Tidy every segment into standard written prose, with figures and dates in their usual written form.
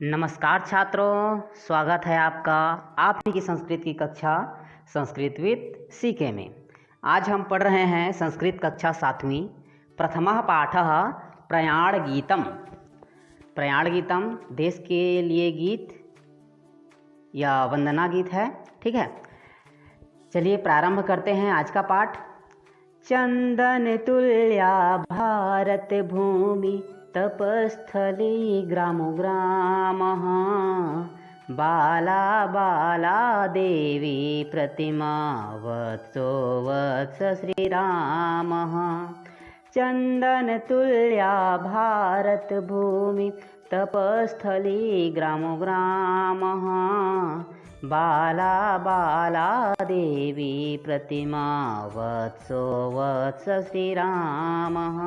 नमस्कार छात्रों, स्वागत है आपका आप ही की संस्कृत की कक्षा संस्कृत विद सीके में। आज हम पढ़ रहे हैं संस्कृत कक्षा 7वीं। प्रथमः पाठः प्रयाण गीतम। प्रयाण गीतम देश के लिए गीत या वंदना गीत है। ठीक है, चलिए प्रारंभ करते हैं आज का पाठ। चंदन तुल्या भारत भूमि तपस्थली ग्रामो ग्रामः बाला बाला देवी प्रतिमा वत्सो वत्स श्रीरामः। चंदन तुल्या भारत भूमि तपस्थली ग्रामो ग्रामः बाला बाला देवी प्रतिमा वत्सो वत्स श्रीरामः।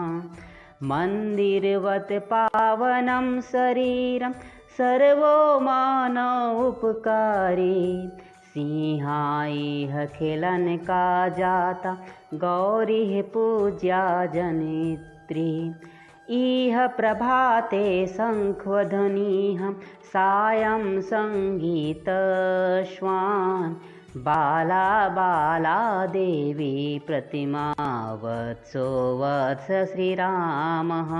मंदिरवत् पावनं शरीरं सर्वो मानव उपकारी सिंहाइह खेलन का जाता गौरी पूज्या जनित्री। इह प्रभाते शंखध्वनिः सायं संगीत श्वान बाला बाला देवी प्रतिमा वत्सो वत्स श्रीरामः।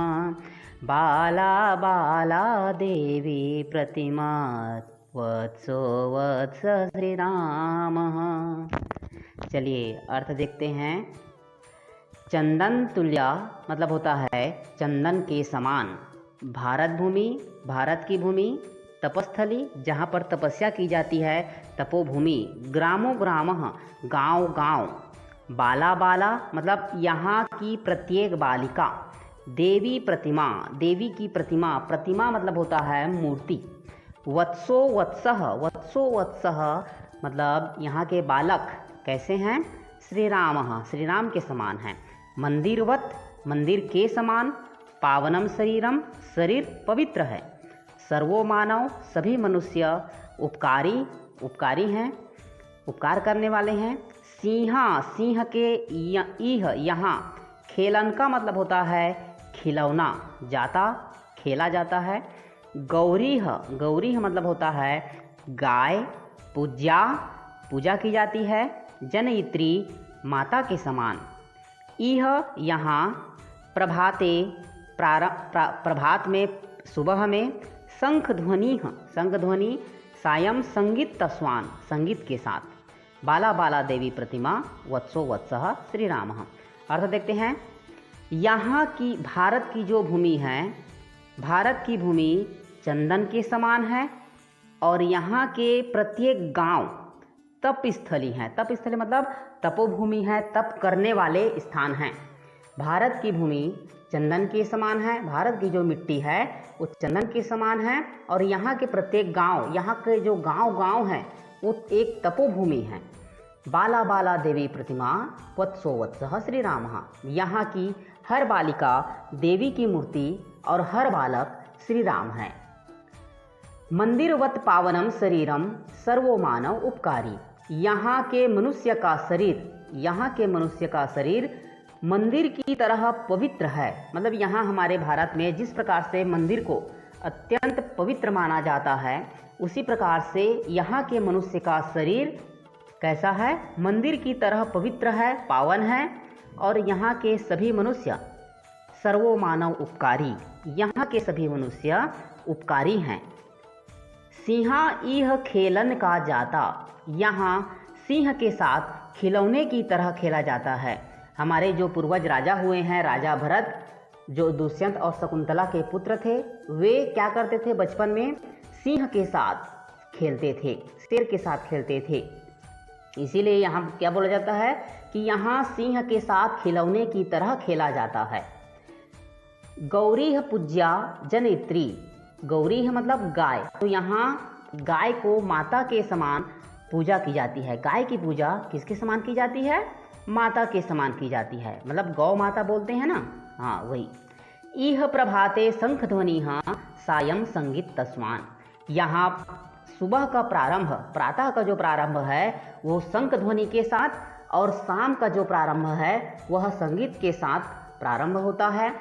बाला बाला देवी प्रतिमा वत्सो वत्स श्रीरामः। चलिए अर्थ देखते हैं। चंदन तुल्या मतलब होता है चंदन के समान। भारत भूमि, भारत की भूमि। तपस्थली जहाँ पर तपस्या की जाती है, तपोभूमि। ग्रामो ग्रामः गांव गांव। बाला बाला मतलब यहाँ की प्रत्येक बालिका। देवी प्रतिमा, देवी की प्रतिमा। प्रतिमा मतलब होता है मूर्ति। वत्सो वत्सः, वत्सो वत्सः मतलब यहाँ के बालक कैसे हैं? श्री राम, श्री राम के समान हैं। मंदिरवत मंदिर के समान। पावनम शरीरम शरीर पवित्र है। सर्वो मानव सभी मनुष्य। उपकारी उपकारी हैं, उपकार करने वाले हैं। सिंहा सिंह के इह यहाँ। खेलन का मतलब होता है खिलौना, जाता खेला जाता है। गौरीह गौरीह मतलब होता है गाय। पूज्या पूजा की जाती है। जनयित्री माता के समान। इह यहाँ। प्रभाते प्रभात में सुबह में। शंख ध्वनि शंख ध्वनि। सायं संगीत तस्वान संगीत के साथ। बाला बाला देवी प्रतिमा वत्सो वत्सः श्री रामः। अर्थ देखते हैं। यहाँ की भारत की जो भूमि है, भारत की भूमि चंदन के समान है और यहाँ के प्रत्येक गांव तपस्थली हैं। तपस्थली मतलब तपोभूमि है, तप करने वाले स्थान हैं। भारत की भूमि चंदन के समान है। भारत की जो मिट्टी है वो चंदन के समान है और यहाँ के प्रत्येक गांव, यहाँ के जो गांव हैं वो एक तपोभूमि है। बाला बाला देवी प्रतिमा वत्सो वत्सः श्री रामः। यहाँ की हर बालिका देवी की मूर्ति और हर बालक श्री राम है। मंदिरवत पावनम शरीरम सर्वो मानव उपकारी। यहाँ के मनुष्य का शरीर, यहाँ के मनुष्य का शरीर मंदिर की तरह पवित्र है। मतलब यहाँ हमारे भारत में जिस प्रकार से मंदिर को अत्यंत पवित्र माना जाता है, उसी प्रकार से यहाँ के मनुष्य का शरीर कैसा है? मंदिर की तरह पवित्र है, पावन है। और यहाँ के सभी मनुष्य सर्वो मानव उपकारी, यहाँ के सभी मनुष्य उपकारी हैं। सिंहा इह खेलन का जाता। यहाँ सिंह के साथ खिलौने की तरह खेला जाता है। हमारे जो पूर्वज राजा हुए हैं, राजा भरत जो दुष्यंत और शकुंतला के पुत्र थे, वे क्या करते थे? बचपन में सिंह के साथ खेलते थे, शेर के साथ खेलते थे। इसीलिए यहाँ क्या बोला जाता है कि यहाँ सिंह के साथ खिलौने की तरह खेला जाता है। गौरीह पूज्या जनयित्री। गौरीह मतलब गाय। तो यहाँ गाय को माता के समान पूजा की जाती है। गाय की पूजा किसके समान की जाती है? माता के समान की जाती है। मतलब गौ माता बोलते हैं ना, हाँ वही। इह प्रभाते शंख ध्वनि सायं संगीत तस्वान। यहाँ सुबह का प्रारंभ, प्रातः का जो प्रारंभ है वो शंख ध्वनि के साथ और शाम का जो प्रारंभ है वह संगीत के साथ प्रारंभ होता है।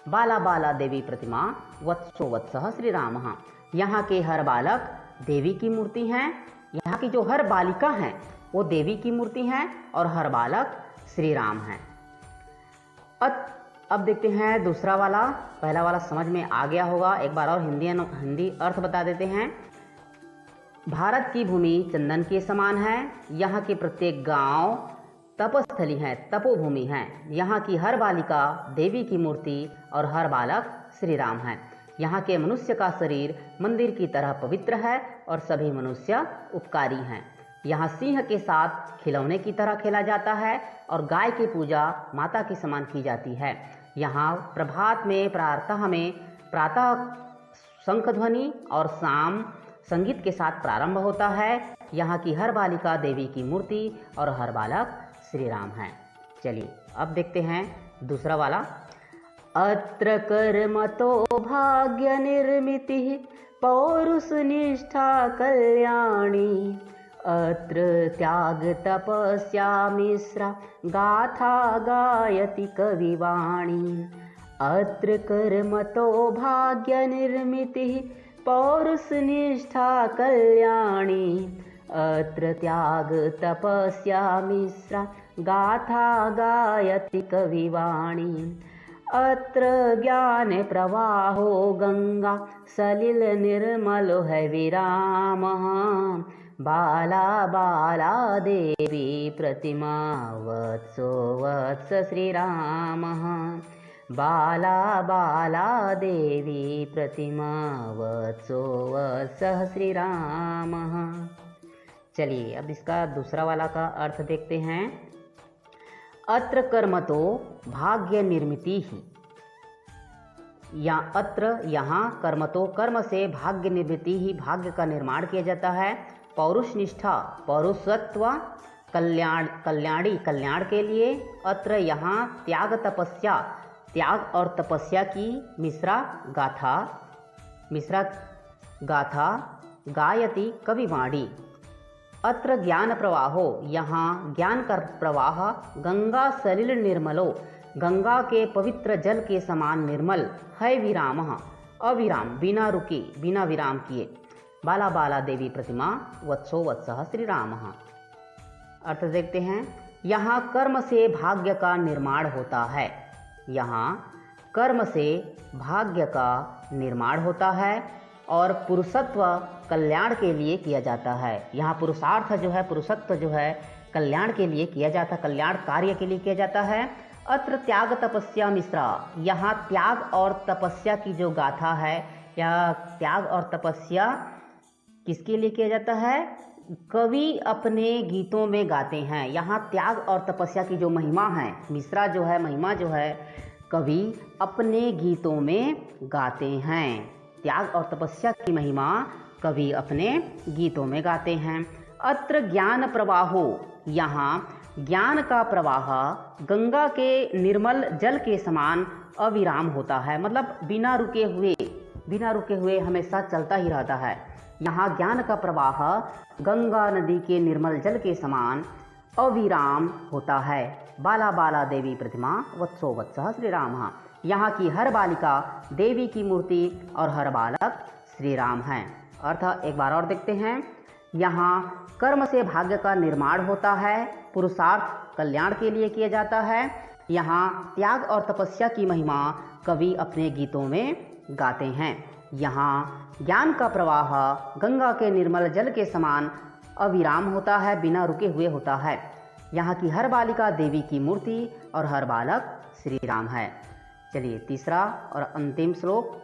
बाला बाला देवी प्रतिमा वत्सो वत्सः श्री रामः। यहाँ के हर बालक देवी की मूर्ति हैं। यहाँ की जो हर बालिका हैं वो देवी की मूर्ति हैं और हर बालक श्री राम हैं। अब देखते हैं दूसरा वाला। पहला वाला समझ में आ गया होगा, एक बार और हिंदी अर्थ बता देते हैं। भारत की भूमि चंदन के समान है। यहाँ के प्रत्येक गांव तपस्थली है, तपोभूमि है। यहाँ की हर बालिका देवी की मूर्ति और हर बालक श्री राम है। यहाँ के मनुष्य का शरीर मंदिर की तरह पवित्र है और सभी मनुष्य उपकारी हैं। यहाँ सिंह के साथ खिलौने की तरह खेला जाता है और गाय की पूजा माता के समान की जाती है। यहाँ प्रभात में प्रातः शंख ध्वनि और शाम संगीत के साथ प्रारंभ होता है। यहाँ की हर बालिका देवी की मूर्ति और हर बालक श्री राम हैं। चलिए अब देखते हैं दूसरा वाला। अत्र कर्मतो भाग्य निर्मिति पौरुष निष्ठा कल्याणी, अत्र त्याग तपस्या मिश्रा गाथा गायति कविवाणी। अत्र कर्मतो भाग्य निर्मिति पौरुष निष्ठा कल्याणी, अत्र त्याग तपस्या मिश्रा गाथा गायति कविवाणी। अत्र ज्ञान प्रवाहो गंगा सलिल निर्मलो है विरामः, बाला बाला देवी प्रतिमा वत्सो वत्स श्रीरामः, बाला बाला देवी प्रतिमा वत्सो वत्स श्रीरामः। चलिए अब इसका दूसरा वाला का अर्थ देखते हैं। अत्र कर्मतो भाग्य निर्मिति ही, या अत्र यहाँ कर्मतो कर्म से भाग्य निर्मिति ही भाग्य का निर्माण किया जाता है। पौरुष निष्ठा पौरुषत्व कल्याणी कल्याण के लिए। अत्र यहाँ त्याग तपस्या त्याग और तपस्या की मिश्रा गाथा गायति कविवाणी। अत्र ज्ञान प्रवाहो, यहाँ ज्ञान का प्रवाह गंगा सलिल निर्मलो, गंगा के पवित्र जल के समान निर्मल है विरामः, अविराम बिना रुके बिना विराम किए। बाला बाला देवी प्रतिमा वत्सो वत्सः श्री रामः। अर्थ देखते हैं। यहाँ कर्म से भाग्य का निर्माण होता है। यहाँ कर्म से भाग्य का निर्माण होता है और पुरुषत्व कल्याण के लिए किया जाता है। यहाँ पुरुषार्थ जो है, पुरुषत्व जो है कल्याण के लिए किया जाता है, कल्याण कार्य के लिए किया जाता है। अत्र त्याग तपस्या मिश्रा, यहाँ त्याग और तपस्या की जो गाथा है, या त्याग और तपस्या किसके लिए किया जाता है? कवि अपने गीतों में गाते हैं। यहाँ त्याग और तपस्या की जो महिमा है, मिश्रा जो है, महिमा जो है, कवि अपने गीतों में गाते हैं। त्याग और तपस्या की महिमा कवि अपने गीतों में गाते हैं। अत्र ज्ञान प्रवाहो, यहाँ ज्ञान का प्रवाह गंगा के निर्मल जल के समान अविराम होता है, मतलब बिना रुके हुए हमेशा चलता ही रहता है। यहाँ ज्ञान का प्रवाह गंगा नदी के निर्मल जल के समान अविराम होता है। बाला बाला देवी प्रतिमा वत्सो वत्सः श्री रामः, यहाँ की हर बालिका देवी की मूर्ति और हर बालक श्री राम हैं। अर्थ एक बार और देखते हैं। यहाँ कर्म से भाग्य का निर्माण होता है, पुरुषार्थ कल्याण के लिए किया जाता है। यहाँ त्याग और तपस्या की महिमा कवि अपने गीतों में गाते हैं। यहाँ ज्ञान का प्रवाह गंगा के निर्मल जल के समान अविराम होता है, बिना रुके हुए होता है। यहाँ की हर बालिका देवी की मूर्ति और हर बालक श्री राम है। चलिए तीसरा और अंतिम श्लोक।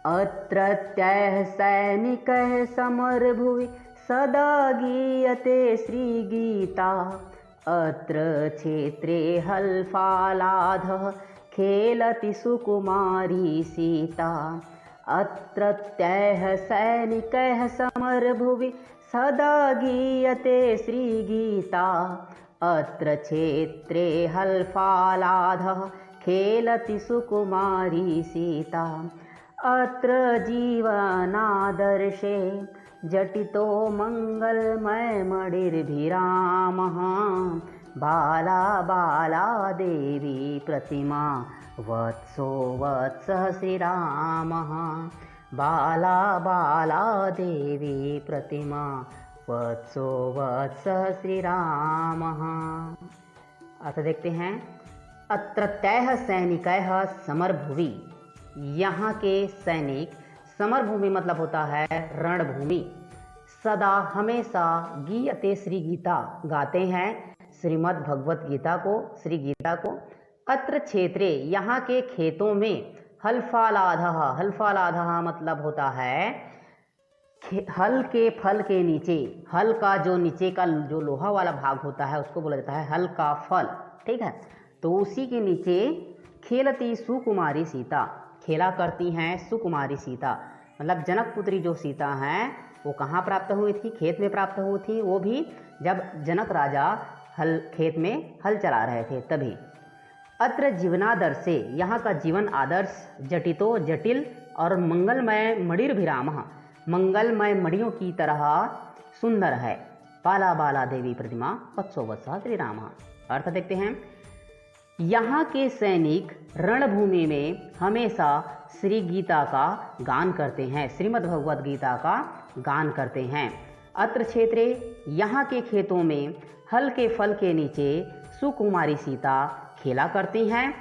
अत्रत्यः सैनिकः समरभुवि सदा गीयते श्रीगीता, अत्र क्षेत्रे हल्फालाधः खेलति सुकुमारी सीता। अत्रत्यः सैनिकः समरभुवि सदा गीयते श्रीगीता, अत्र क्षेत्रे हल्फालाधः खेलति सुकुमारी सीता। अत्र जीवनादर्शे जटितो मंगलमय मणिर्भिरामः, बाला बाला देवी प्रतिमा वत्सो वत्सः श्रीरामः, बाला बाला देवी प्रतिमा वत्सो वत्स श्रीरामः। अर्थ देखते हैं। अत्रत्यः सैनिकैः समरभुवि, यहाँ के सैनिक, समरभूमि मतलब होता है रणभूमि, सदा हमेशा गीयते श्री गीता, गाते हैं श्रीमद् भगवत गीता को, श्री गीता को। अत्र क्षेत्रे, यहाँ के खेतों में, हलफालाधः, हलफालाधः मतलब होता है हल के फल के नीचे, हल का जो नीचे का जो लोहा वाला भाग होता है उसको बोला जाता है हल का फल, ठीक है। तो उसी के नीचे खेलती सुकुमारी सीता, खेला करती हैं सुकुमारी सीता, मतलब जनक पुत्री जो सीता हैं वो कहाँ प्राप्त हुई थी? खेत में प्राप्त हुई थी, वो भी जब जनक राजा खेत में हल चला रहे थे तभी। अत्र जीवनादर्शे, यहाँ का जीवन आदर्श, जटितो जटिल और मंगलमय मणिर्भिरामः, मंगलमय मणियों की तरह सुंदर है। बाला बाला देवी प्रतिमा वत्सो वत्स श्रीरामः। अर्थ देखते हैं। यहाँ के सैनिक रणभूमि में हमेशा श्री गीता का गान करते हैं, श्रीमद् भगवत गीता का गान करते हैं। अत्र क्षेत्रे, यहाँ के खेतों में, हल के फल के नीचे सुकुमारी सीता खेला करती हैं।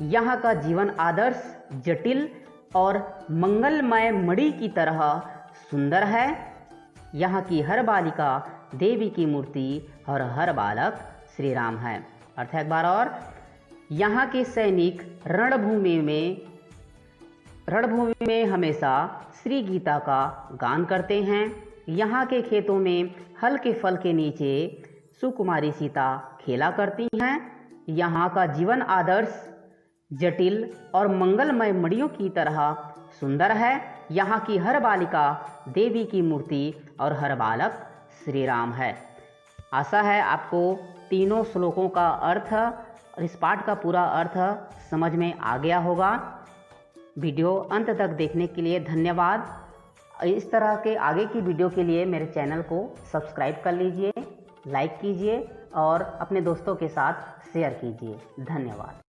यहाँ का जीवन आदर्श जटिल और मंगलमय मणि की तरह सुंदर है। यहाँ की हर बालिका देवी की मूर्ति और हर बालक श्री राम है। अर्थ एक बार और, यहाँ के सैनिक रणभूमि में हमेशा श्री गीता का गान करते हैं। यहाँ के खेतों में हल के फल के नीचे सुकुमारी सीता खेला करती हैं। यहाँ का जीवन आदर्श जटिल और मंगलमय मणियों की तरह सुंदर है। यहाँ की हर बालिका देवी की मूर्ति और हर बालक श्री राम है। आशा है आपको तीनों श्लोकों का अर्थ और इस पाठ का पूरा अर्थ समझ में आ गया होगा। वीडियो अंत तक देखने के लिए धन्यवाद। इस तरह के आगे की वीडियो के लिए मेरे चैनल को सब्सक्राइब कर लीजिए, लाइक कीजिए और अपने दोस्तों के साथ शेयर कीजिए। धन्यवाद।